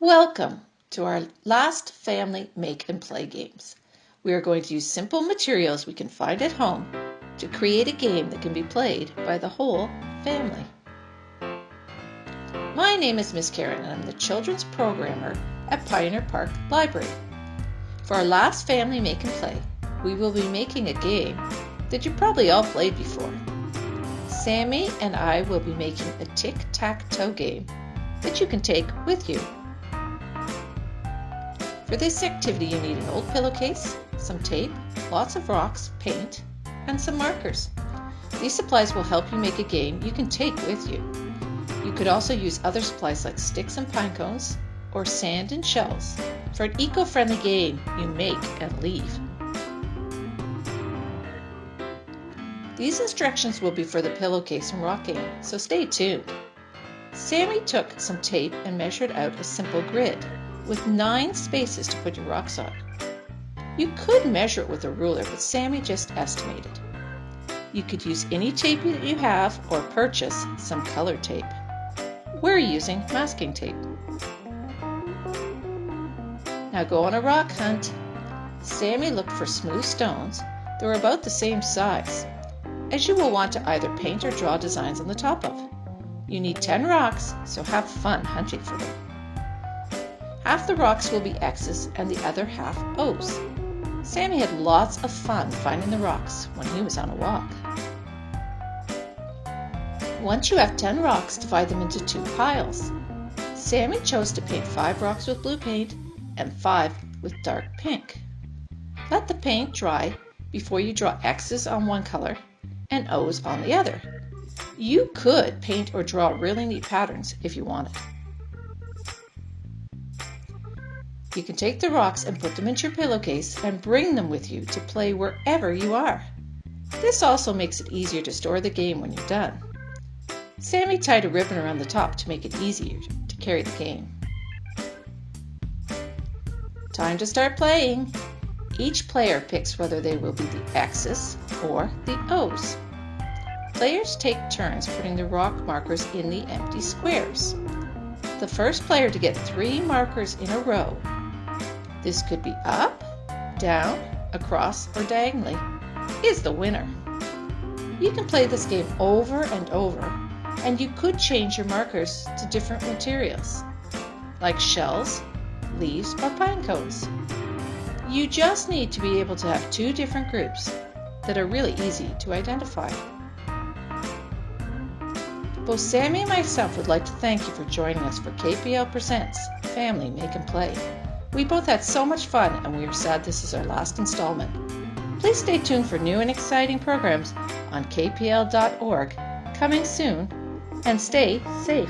Welcome to our last family make and play games. We are going to use simple materials we can find at home to create a game that can be played by the whole family. My name is Miss Karen and I'm the children's programmer at Pioneer Park Library. For our last family make and play, we will be making a game that you probably all played before. Sammy and I will be making a tic-tac-toe game that you can take with you. For this activity, you need an old pillowcase, some tape, lots of rocks, paint, and some markers. These supplies will help you make a game you can take with you. You could also use other supplies like sticks and pine cones, or sand and shells for an eco-friendly game you make and leave. These instructions will be for the pillowcase and rock game, so stay tuned. Sammy took some tape and measured out a simple grid with 9 spaces to put your rocks on. You could measure it with a ruler, but Sammy just estimated. You could use any tape that you have or purchase some colored tape. We're using masking tape. Now go on a rock hunt. Sammy looked for smooth stones that were about the same size, as you will want to either paint or draw designs on the top of. You need 10 rocks, so have fun hunting for them. Half the rocks will be X's and the other half O's. Sammy had lots of fun finding the rocks when he was on a walk. Once you have 10 rocks, divide them into 2 piles. Sammy chose to paint 5 rocks with blue paint and 5 with dark pink. Let the paint dry before you draw X's on one color and O's on the other. You could paint or draw really neat patterns if you wanted. You can take the rocks and put them into your pillowcase and bring them with you to play wherever you are. This also makes it easier to store the game when you're done. Sammy tied a ribbon around the top to make it easier to carry the game. Time to start playing. Each player picks whether they will be the X's or the O's. Players take turns putting the rock markers in the empty squares. The first player to get 3 markers in a row, this could be up, down, across, or diagonally, is the winner. You can play this game over and over, and you could change your markers to different materials, like shells, leaves, or pine cones. You just need to be able to have 2 different groups that are really easy to identify. Both Sammy and myself would like to thank you for joining us for KPL Presents Family Make and Play. We both had so much fun and we are sad this is our last installment. Please stay tuned for new and exciting programs on kpl.org coming soon, and stay safe.